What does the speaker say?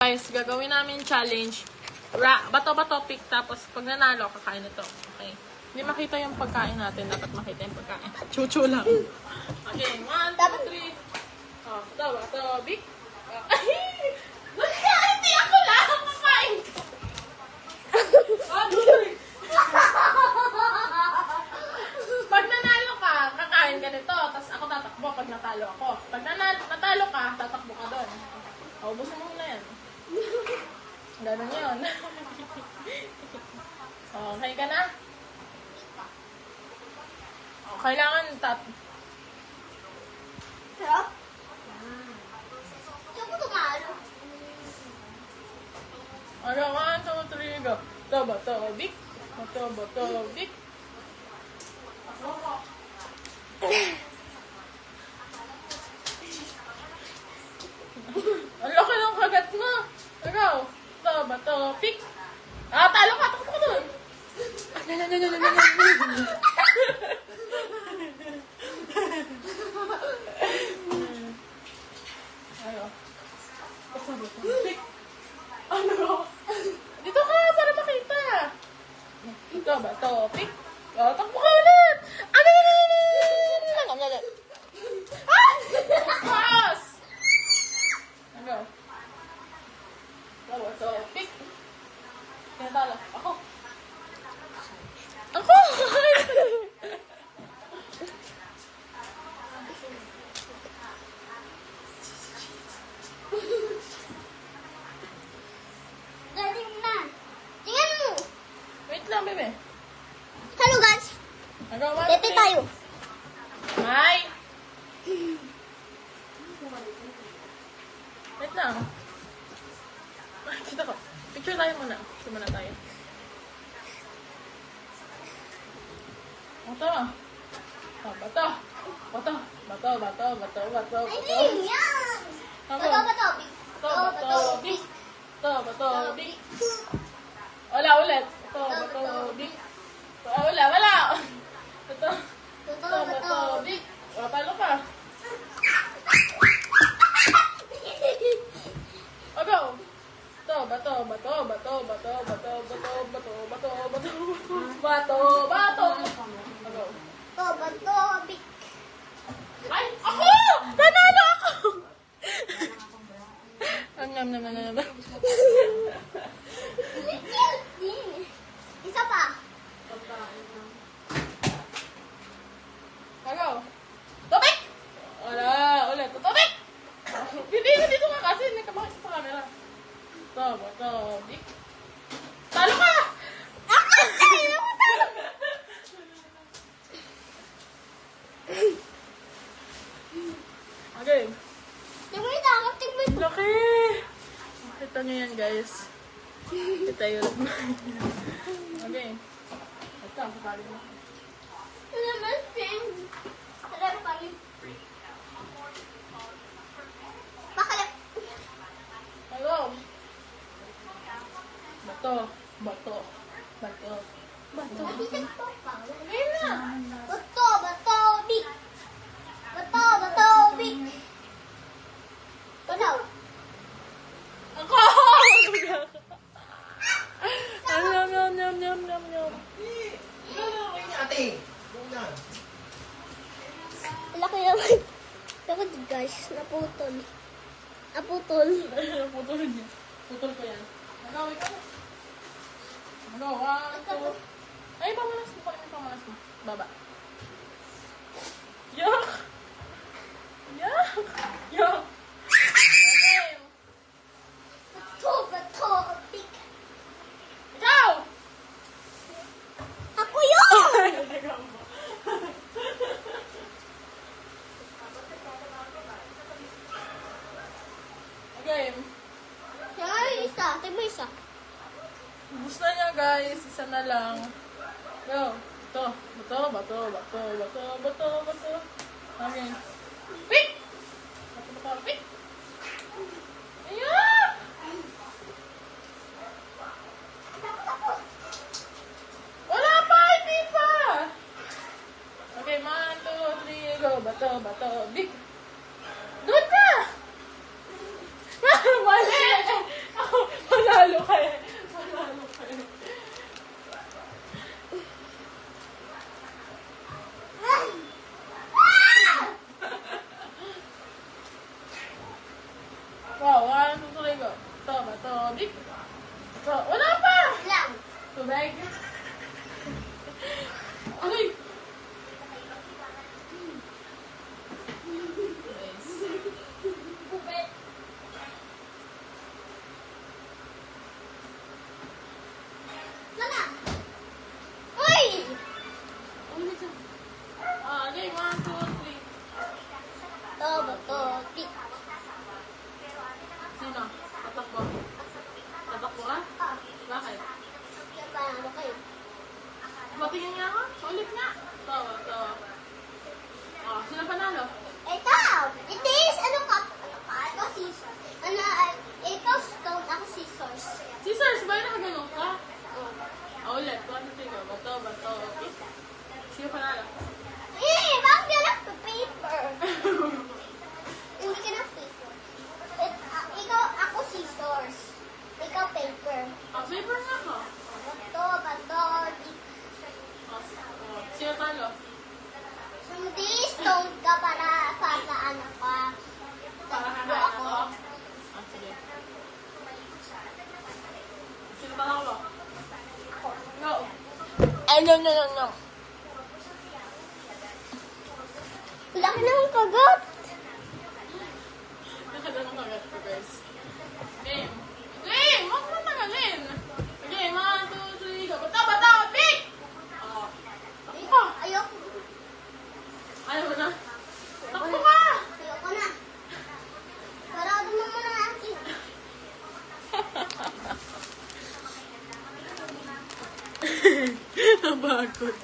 Guys, gagawin namin challenge. Bato-bato pick, tapos pag nanalo, kakain ito. Okay. Hindi makita yung pagkain natin. Dapat makita yung pagkain. Chuchu lang. Okay, 1, 2, 3. Oh, bato-bato pick. Hindi ako lang. Kakain ko. Pag nanalo ka, kakain ka nito. Tapos ako tatakbo pag natalo ako. Pag natalo ka, tatakbo ka doon. Ubusin mo na yan. Ganun yun. Okay ka na? Kailangan Sarap? Hindi ako tumalo. Okay, 1, 2, 3, go. Bato, bik. Bato, bik. Ang laki ng kagat mo. Ikaw. Bato, bik. Talo ka. Takot ka doon. Ayo. Bato, bik. Ano? Dito ka para makita. Ito ba? Topic? Takbo ka ulit! Ano? Pass! Ano? Ito ba? Topic? Tinatala. Ako. Ako! Galing na. Tingnan mo. Wait lang, bebe. Hello guys. Nagawa Tete tayo. Hi! Wait lang. Dito ko. Picture tayo muna. Picture muna tayo. Bato. Bato. Bato. Bato. Ay, yan. Tama. Bato. Big. Bato. Big. Wala ulit. Bato. Big. Wala. Bato. Big. Talo ka. Go. Bato. Go. Big. Ay, ako! Nanalo ako! Nam. Isa pa. Go. Tobik! Wala, ulit. Tobik! Dito ka kasi, hindi ka makikita sa camera. Tobik. Talo ka! Okay. Tingnan mo. Laki! Kita nyo yan, guys. Kita yun. Okay. Ito, kapali mo. Naman, friend. Sarap pa rin. Bakalap. Hello. Bato. Matisan po pa. Ayun na. Bato, big. Big. Bato. Ako! Nyam. Ate! Laki naman. Laki guys, naputol. Putol niya. Putol ko yan. Nagawin ka. 1, 2. Ay, pamalas mo. Baba. Yuck! Okay. Bato, big. Ikaw! Ako yun! Okay. Isa. Tingnan mo isa. Ubus na niya, guys. Isa na lang. Go. Bato. Okay. Pick! Bato. Pick! Ayan! Wala pa! Hindi pa! Okay, 1, 2, 3, go. Bato. Big! Doon ka! Mali! Pick. So, wala pa! Lang. Tubig. Aray! Yes. Bubet. Mana? Uy! Okay, 1, 2, 3. Bato, tik. Sino? Tatakbo. Tatakbo ka? Ah, Bakit? yan ba ano kayo? Patingin nga ako. Ulit nga. Tawa, tawa. Oh, sino panalo? Ito! It is, ano ka? Ako scissors. Ito stone, ako scissors. Scissors, ba yung nakagano ka? Oh. Oh, ulit. 1, 2, 3, go. Bato, bato. Okay. Sino panalo? Bakit ka na paper? Hindi ka na paper. Ikaw, ako scissors. Ikaw paper. Oh, paper nga ako. Bato, tik. Oh, sino talo? Hindi stone ka para ano ka. Para Takbo kakain ako. ako. Ah, sige. Sino panalo? Ako. Go. No. Laki ng kagat. Nakagano kagat ko, guys. Game. Game! Huwag mo tagalin. Okay, 1, 2, 3, go. Bato, bato, pick! Oh. Takbo. Ayoko. Ayaw mo na. Takbo ka! Ayoko na. Parado mo muna natin. Nabagod.